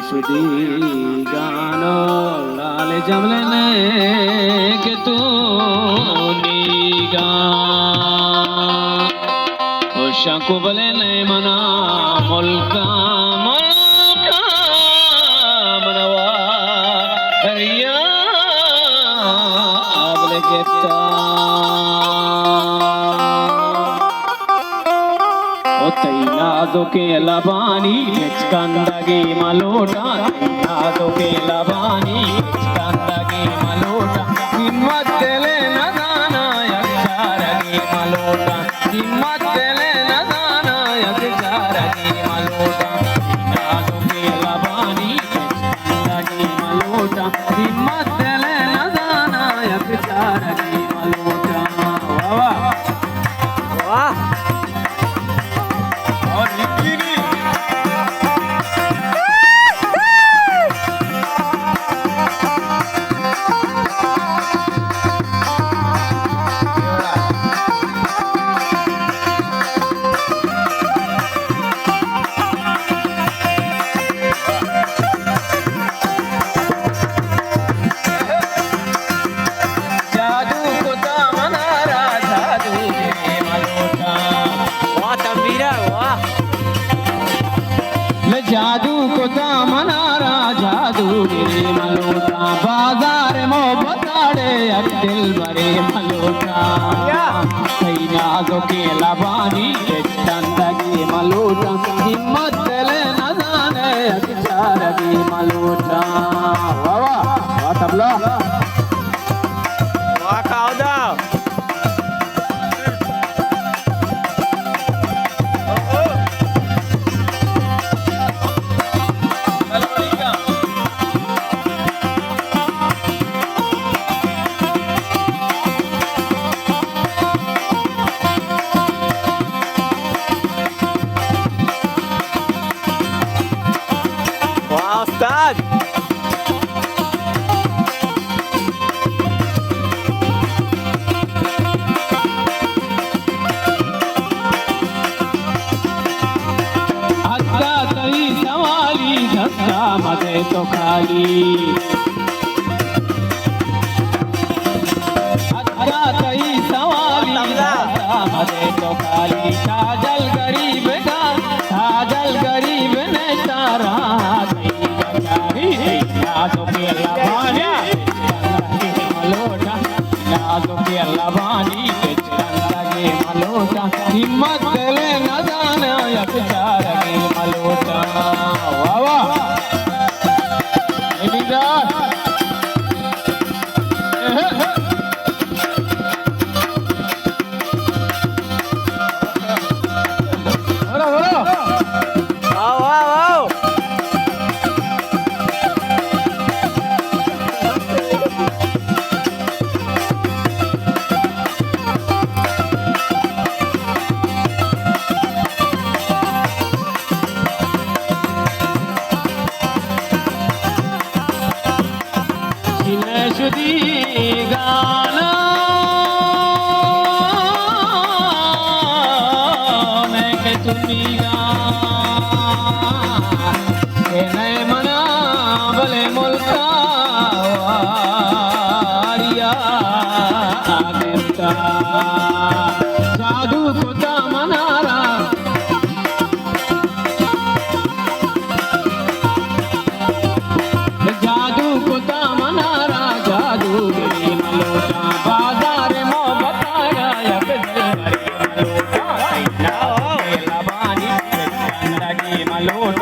સુધી ગાનો લાલ જમલે ને કે તું નીગા ઓ શંકુ બલે ને મના મુલકા મનવા હરિયા બલે કેતા तैनादो के लबानी कंदगे मलोटा तैनादो के लबानी कंदगे मलोटा हिम्मत ले नदाना यक्षारगे मलोटा हिम्मत ले नदाना यक्षारगे मलोटा तैनादो के लबानी कंदगे मलोटा हिम्मत ले नदाना यक्षारगे मलोटा वाह वाह जादू को दामनारा जादू गिरे मलोटा बाजार मो बताड़े अब दिल भरे मलोटा तैनादो के लबानी चंदगी मलोटा हिम्मत ले न जाने अक्षारगी मलोटा वाह वाह वाह तबला वाह काउदा Ustad हत्ता तई सवाली धक्का मदे तो खाली हत्ता तई सवाली धक्का मदे तो खाली साजल गरीब का साजल गरीब ने तारा नादो के लबानी मलोटा नादो के लबानी चंदगे मलोटा हिम्मत ले न जाने यक्षारगे मलोटा वाह वाह निदान बोलो बोलो वाह वाह वाह शुदी गाना मैं के तुनीगा के नए मना भले मुल्का वारिया आगता जादू खुदा मनारा जादू खुदा मनारा जादू गिरी मलोटा बाजार मो बताया यक दिल भरे मलोटा लबानी चंदगी मलोटा